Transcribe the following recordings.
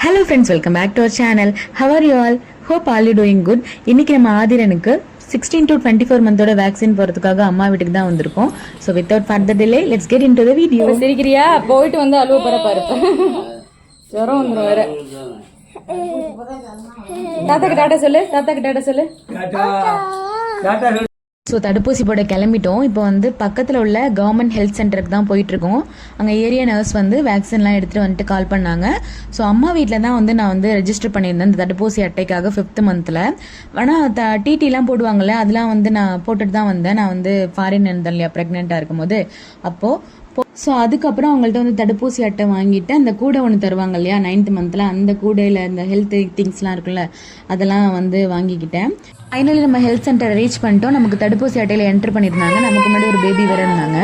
Hello friends, welcome back to our channel. How are you all? Hope all you doing good. இன்னைக்கு நம்ம ஆதிரனுக்கு 16 to 24 மந்தோட vaccine போறதுக்காக அம்மா வீட்டுக்கு தான் வந்திருக்கோம். So without further delay, let's get into the video. சிரிக்கிறியா? போயிட்டு வந்து அழுவ போற பாரு. ஜரம் வந்துரும் வேற. தாத்தாக்கு டாடா சொல்லு. தாத்தாக்கு டாடா சொல்லு. டாடா. டாடா. ஸோ தடுப்பூசி போட கிளம்பிட்டோம். இப்போ வந்து பக்கத்தில் உள்ள கவர்மெண்ட் ஹெல்த் சென்டருக்கு தான் போயிட்டுருக்கோம். அங்கே ஏரியா நர்ஸ் வந்து வேக்சின்லாம் எடுத்துகிட்டு வந்துட்டு கால் பண்ணாங்க. ஸோ அம்மா வீட்டில் தான் வந்து நான் வந்து ரெஜிஸ்டர் பண்ணியிருந்தேன் இந்த தடுப்பூசி அட்டைக்காக 5th மந்தில். ஆனால் டிடிலாம் போடுவாங்கள்ல, அதெல்லாம் வந்து நான் போட்டுட்டு தான் வந்தேன். நான் வந்து ஃபாரின் இருந்தேன் இல்லையா, ப்ரெக்னெண்ட்டாக இருக்கும்போது. அப்போது ஸோ அதுக்கப்புறம் அவங்கள்ட்ட வந்து தடுப்பூசி அட்டை வாங்கிட்டு அந்த கூடை ஒன்று தருவாங்க இல்லையா 9th மந்தில், அந்த கூடையில் இந்த ஹெல்த் திங்ஸ்லாம் இருக்குல்ல அதெல்லாம் வந்து வாங்கிக்கிட்டேன். ஃபைனலி நம்ம ஹெல்த் சென்டரை ரீச் பண்ணிட்டோம். நமக்கு தடுப்பூசி அட்டையில் என்டர் பண்ணியிருந்தாங்க. நமக்கு முன்னாடி ஒரு பேபி வேற இருந்தாங்க.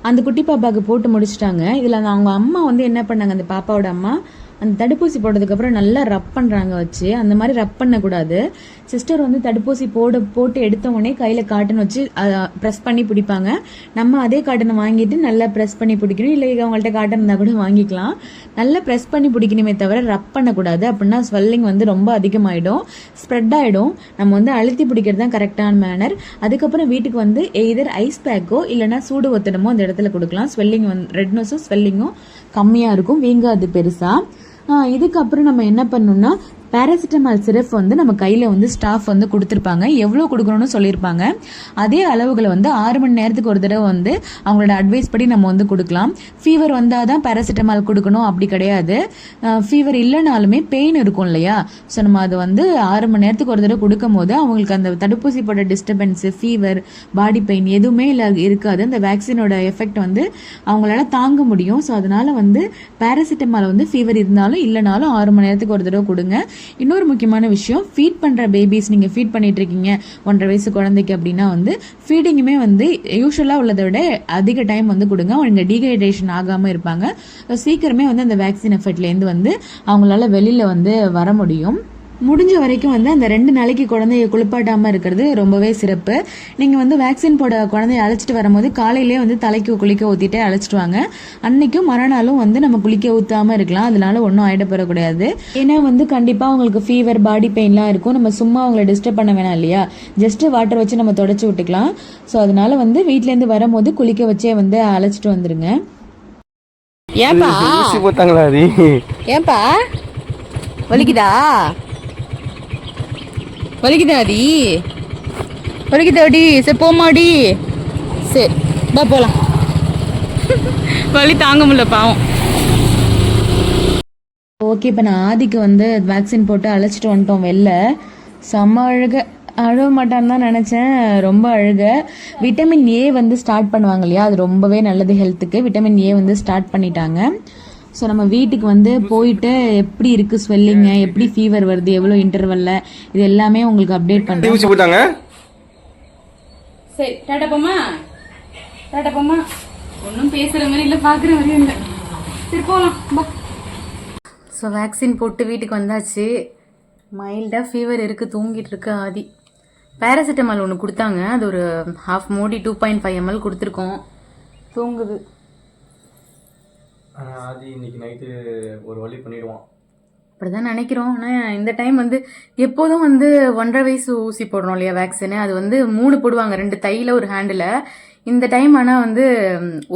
அந்த குட்டி பாப்பாவுக்கு போட்டு முடிச்சிட்டாங்க. இதில் அவங்க அம்மா வந்து என்ன பண்ணாங்க, அந்த பாப்பாவோட அம்மா அந்த தடுப்பூசி போட்டதுக்கப்புறம் நல்லா ரப் பண்ணுறாங்க வச்சு. அந்த மாதிரி ரப் பண்ணக்கூடாது. சிஸ்டர் வந்து தடுப்பூசி போட்டு எடுத்த உடனே கையில் காட்டன் வச்சு ப்ரெஸ் பண்ணி பிடிப்பாங்க. நம்ம அதே காட்டனை வாங்கிட்டு நல்லா ப்ரெஸ் பண்ணி பிடிக்கணும். இல்லை அவங்கள்ட்ட காட்டன் இருந்தால் கூட வாங்கிக்கலாம். நல்லா ப்ரெஸ் பண்ணி பிடிக்கணுமே தவிர ரப் பண்ணக்கூடாது. அப்படின்னா ஸ்வெல்லிங் வந்து ரொம்ப அதிகமாகிடும், ஸ்ப்ரெட் ஆகிடும். நம்ம வந்து அழுத்தி பிடிக்கிறது தான் கரெக்டான மேனர். அதுக்கப்புறம் வீட்டுக்கு வந்து எய்தர் ஐஸ் பேக்கோ இல்லைனா சூடு ஒத்தடமோ அந்த இடத்துல கொடுக்கலாம். ஸ்வெல்லிங் வந்து ரெட்னஸும் ஸ்வெல்லிங்கும் கம்மியாக இருக்கும், வீங்காது பெருசாக. இதுக்கப்புறம் நம்ம என்ன பண்ணணும்னா பேராசிட்டமால் சிரப் வந்து நம்ம கையில் வந்து ஸ்டாஃப் வந்து கொடுத்துருப்பாங்க. எவ்வளோ கொடுக்கணும்னு சொல்லியிருப்பாங்க. அதே அளவுகளை வந்து 6 மணி நேரத்துக்கு ஒரு தடவை வந்து அவங்களோட அட்வைஸ் படி நம்ம வந்து கொடுக்கலாம். ஃபீவர் வந்தால் தான் பேராசிட்டமால் கொடுக்கணும் அப்படி கிடையாது. ஃபீவர் இல்லைனாலுமே பெயின் இருக்கும் இல்லையா, ஸோ நம்ம அது வந்து 6 மணி நேரத்துக்கு ஒரு தடவை கொடுக்கும் போது அவங்களுக்கு அந்த தடுப்பூசி போட்ட டிஸ்டர்பன்ஸு, ஃபீவர், பாடி பெயின் எதுவுமே இருக்காது. அந்த வேக்சினோட எஃபெக்ட் வந்து அவங்களால தாங்க முடியும். ஸோ அதனால வந்து பேராசிட்டமால் வந்து ஃபீவர் இருந்தாலும் இல்லைனாலும் 6 மணி நேரத்துக்கு ஒரு தடவை கொடுங்க. இன்னொரு முக்கியமான விஷயம், ஃபீட் பண்ணுற பேபிஸ், நீங்கள் ஃபீட் பண்ணிட்டு இருக்கீங்க 1.5 வயசு குழந்தைக்கு அப்படின்னா வந்து ஃபீடிங்குமே வந்து யூஸ்வலாக உள்ளதை விட அதிக டைம் வந்து கொடுங்க. அவங்க டீஹைட்ரேஷன் ஆகாமல் இருப்பாங்க. சீக்கிரமே வந்து அந்த வேக்சின் எஃபெக்ட்லேருந்து வந்து அவங்களால வெளியில் வந்து வர முடியும். முடிஞ்ச வரைக்கும் வந்து அந்த 2 நாளைக்கு குழந்தைய குளிப்பாட்டாமல் இருக்கிறது ரொம்பவே சிறப்பு. நீங்கள் வந்து வேக்சின் போட குழந்தைய அழைச்சிட்டு வரும்போது காலையிலே வந்து தலைக்கு குளிக்க ஊற்றிட்டே அழைச்சிட்டு வாங்க. அன்னைக்கும் மறுநாளும் வந்து நம்ம குளிக்க ஊற்றாமல் இருக்கலாம். அதனால ஒன்றும் ஆகிடப்படக்கூடாது. ஏன்னா வந்து கண்டிப்பாக அவங்களுக்கு ஃபீவர், பாடி பெயின்லாம் இருக்கும். நம்ம சும்மா அவங்கள டிஸ்டர்ப் பண்ண வேணாம் இல்லையா, ஜஸ்ட்டு வாட்டர் வச்சு நம்ம தொடச்சி விட்டுக்கலாம். ஸோ அதனால வந்து வீட்டிலேருந்து வரும்போது குளிக்க வச்சே வந்து அழைச்சிட்டு வந்துருங்க. ஏன்பா ஏன்பா வலிக்குதா? வலிக்குதாடி? வலிக்குதாடி? சரி போமாடி. சரி பா போகலாம். வலி தாங்க முடியல பாவம். ஓகே, இப்போ நான் ஆதிக்கு வந்து வேக்சின் போட்டு அழைச்சிட்டு வந்துட்டோம் வெளில. செம்ம அழுவ மாட்டான்னு தான் நினச்சேன், ரொம்ப அழுக. விட்டமின் ஏ வந்து ஸ்டார்ட் பண்ணுவாங்க இல்லையா, அது ரொம்பவே நல்லது ஹெல்த்துக்கு. விட்டமின் ஏ வந்து ஸ்டார்ட் பண்ணிட்டாங்க. ஸோ நம்ம வீட்டுக்கு வந்து போயிட்டு எப்படி இருக்குது ஸ்வெல்லிங்கு, எப்படி ஃபீவர் வருது, எவ்வளோ இன்டர்வல்ல, இது எல்லாமே உங்களுக்கு அப்டேட் பண்ணுறாங்க. சரி டாடா போமா, டாடா போமா. ஒன்றும் பேசுகிற மாதிரி இல்லை, பார்க்குற மாதிரியும் இல்லை. சரி போகலாம் பா. ஸோ வேக்சின் போட்டு வீட்டுக்கு வந்தாச்சு. மைல்டாக ஃபீவர் இருக்குது, தூங்கிட்டு இருக்கு ஆதி. பேராசிட்டமால் ஒன்று கொடுத்தாங்க, அது ஒரு ½ மூடி 2.5 ml கொடுத்துருக்கோம். தூங்குது. ஆதி இன்னைக்கு நைட்டு ஒரு வழி பண்ணிடுவான் அப்படிதான் நினைக்கிறோம். ஆனால் இந்த டைம் வந்து எப்போதும் வந்து 1.5 வயசு ஊசி போடுறோம் இல்லையா வேக்சினு, அது வந்து 3 போடுவாங்க, 2 தையில் 1 ஹேண்டில். இந்த டைம் ஆனால் வந்து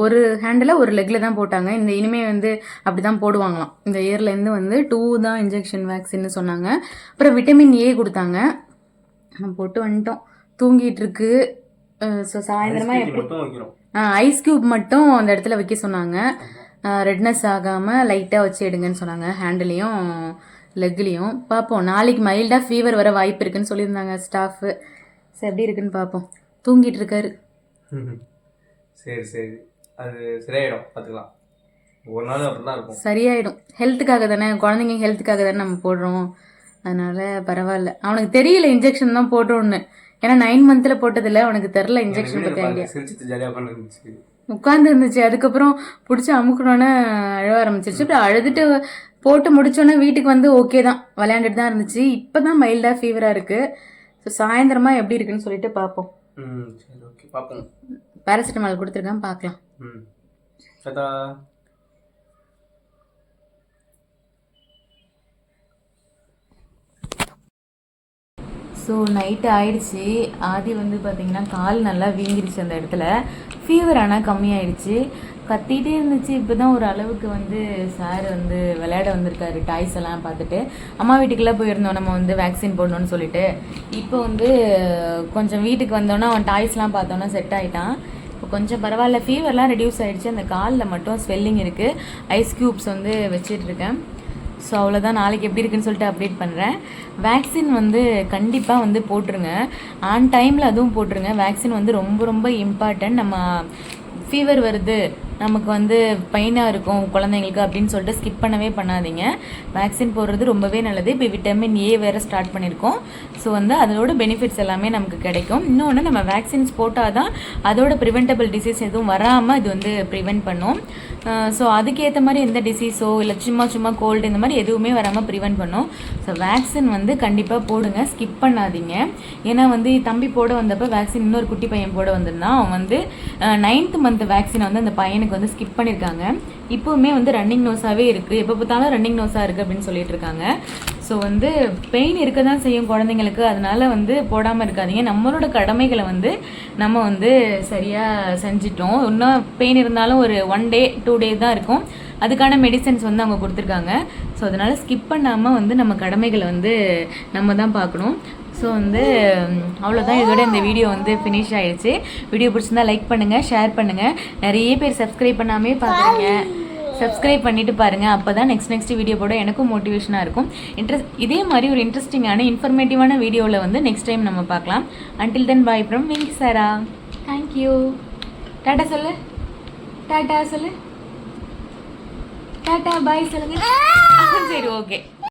ஒரு ஹேண்டில் 1 லெக்கில் தான் போட்டாங்க. இந்த இனிமே வந்து அப்படி தான் போடுவாங்களாம். இந்த இயர்லேருந்து வந்து 2 தான் இன்ஜெக்ஷன் வேக்சின்னு சொன்னாங்க. அப்புறம் விட்டமின் ஏ கொடுத்தாங்க. நம்ம போட்டு வந்துட்டோம். தூங்கிட்டு இருக்கு. ஸோ சாயந்தரமா எப்படி ஐஸ் கியூப் மட்டும் அந்த இடத்துல வைக்க சொன்னாங்க. ரெட்னஸ் ஆகாமல் லைட்டாக வச்சு எடுங்கன்னு சொன்னாங்க, ஹேண்டிலையும் லெக்லேயும். பார்ப்போம், நாளைக்கு மைல்டாக ஃபீவர் வர வாய்ப்பு இருக்குன்னு சொல்லியிருந்தாங்க ஸ்டாஃபு. சரி எப்படி இருக்குன்னு பார்ப்போம். தூங்கிட்டு இருக்காரு. சரி சரி, அது சரியாயிடும், பார்த்துக்கலாம். ஒரு நாள் அப்படி தான் இருக்கும். சரியாயிடும். ஹெல்த்துக்காக தானே, குழந்தைங்க ஹெல்த்துக்காக தானே நம்ம போடுறோம். அதனால பரவாயில்ல. அவனுக்கு தெரியல இன்ஜெக்ஷன் தான் போட்டோன்னு. ஏன்னா 9 மந்த்ல போட்டதில்ல, அவனுக்கு தெரில இன்ஜெக்ஷன் பற்றி ஐடியா. ஜாலியாக பண்ணிருந்துச்சு, உட்காந்து இருந்துச்சு. அதுக்கப்புறம் பிடிச்சி அமுக்கணுன்னு அழ ஆரம்பிச்சிருச்சு. அப்புறம் அழுதுட்டு போட்டு முடிச்சோன்னே வீட்டுக்கு வந்து ஓகே தான், விளையாண்டுட்டு தான் இருந்துச்சு. இப்போ தான் மைல்டாக ஃபீவராக இருக்குது. ஸோ சாயந்தரமாக எப்படி இருக்குன்னு சொல்லிட்டு பார்ப்போம். சரி ஓகே பார்ப்போம். பேராசிட்டமால் கொடுத்துருக்கேன், பார்க்கலாம். டாடா. ஸோ நைட்டு ஆயிடுச்சு. ஆதி வந்து பார்த்திங்கன்னா கால் நல்லா வீங்கிருச்சு அந்த இடத்துல. ஃபீவர் ஆனால் கம்மியாயிடுச்சு. கத்திகிட்டே இருந்துச்சு. இப்போ தான் ஒரு அளவுக்கு வந்து சார் வந்து விளையாட வந்திருக்காரு. டாய்ஸ் எல்லாம் பார்த்துட்டு அம்மா வீட்டுக்கெல்லாம் போயிருந்தோம் நம்ம வந்து வேக்சின் போடணும்னு சொல்லிட்டு. இப்போ வந்து கொஞ்சம் வீட்டுக்கு வந்தோன்னா அவன் டாய்ஸ்லாம் பார்த்தோன்னா செட் ஆகிட்டான். இப்போ கொஞ்சம் பரவாயில்ல, ஃபீவர்லாம் ரெடியூஸ் ஆகிடுச்சு. அந்த காலில் மட்டும் ஸ்வெல்லிங் இருக்குது. ஐஸ் க்யூப்ஸ் வந்து வச்சிட்ருக்கேன். ஸோ அவ்வளோதான். நாளைக்கு எப்படி இருக்குன்னு சொல்லிட்டு அப்டேட் பண்ணுறேன். வேக்சின் வந்து கண்டிப்பாக வந்து போட்டுருங்க, ஆன் டைமில் அதுவும் போட்டுருங்க. வேக்சின் வந்து ரொம்ப ரொம்ப இம்பார்ட்டன்ட். நம்ம ஃபீவர் வருது, நமக்கு வந்து பெயினாக இருக்கும் குழந்தைங்களுக்கு அப்படின்னு சொல்லிட்டு ஸ்கிப் பண்ணவே பண்ணாதீங்க. வேக்சின் போடுறது ரொம்பவே நல்லது. இப்போ விட்டமின் ஏ வேறு ஸ்டார்ட் பண்ணியிருக்கோம். ஸோ வந்து அதோட பெனிஃபிட்ஸ் எல்லாமே நமக்கு கிடைக்கும். இன்னொன்று, நம்ம வேக்சின்ஸ் போட்டால் தான் அதோட ப்ரிவென்டபிள் டிசீஸ் எதுவும் வராமல் இது வந்து ப்ரிவென்ட் பண்ணும். ஸோ அதுக்கேற்ற மாதிரி எந்த டிசீஸோ இல்லை சும்மா கோல்டு இந்த மாதிரி எதுவுமே வராமல் ப்ரிவென்ட் பண்ணும். ஸோ வேக்சின் வந்து கண்டிப்பாக போடுங்க, ஸ்கிப் பண்ணாதீங்க. ஏன்னா வந்து தம்பி போட வந்தப்போ வேக்சின் இன்னொரு குட்டி பையன் போட வந்திருந்தான். அவன் வந்து 9th மந்த் வேக்சினை வந்து அந்த பையனுக்கு வந்து ஸ்கிப் பண்ணியிருக்காங்க. இப்போவுமே வந்து ரன்னிங் நோஸாகவே இருக்குது. எப்போ பார்த்தாலும் ரன்னிங் நோஸாக இருக்குது அப்படின்னு சொல்லிட்டு இருக்காங்க. ஸோ வந்து பெயின் இருக்க தான் செய்யும் குழந்தைங்களுக்கு. அதனால வந்து போடாமல் இருக்காதீங்க. நம்மளோட கடமைகளை வந்து நம்ம வந்து சரியாக செஞ்சிட்டோம். இன்னும் பெயின் இருந்தாலும் ஒரு 1 day 2 days தான் இருக்கும். அதுக்கான மெடிசன்ஸ் வந்து அவங்க கொடுத்துருக்காங்க. ஸோ அதனால் ஸ்கிப் பண்ணாமல் வந்து நம்ம கடமைகளை வந்து நம்ம தான் பார்க்கணும். ஸோ வந்து அவ்வளோதான். இதோட இந்த வீடியோ வந்து ஃபினிஷ் ஆகிடுச்சு. வீடியோ பிடிச்சிருந்தா லைக் பண்ணுங்கள், ஷேர் பண்ணுங்கள். நிறைய பேர் சப்ஸ்கிரைப் பண்ணாமே பார்க்குறீங்க. சப்ஸ்கிரைப் பண்ணிவிட்டு பாருங்கள். அப்போ தான் நெக்ஸ்ட் வீடியோ போட எனக்கும் மோட்டிவேஷனாக இருக்கும். இதே மாதிரி ஒரு இன்ட்ரெஸ்டிங்கான இன்ஃபர்மேட்டிவான வீடியோவில் வந்து நெக்ஸ்ட் டைம் நம்ம பார்க்கலாம். Until then bye from Winky Sara. Thank you. Tata சொல்லு, டாட்டா சொல்லு, டாட்டா பாய் சொல்லுங்கள். சரி ஓகே.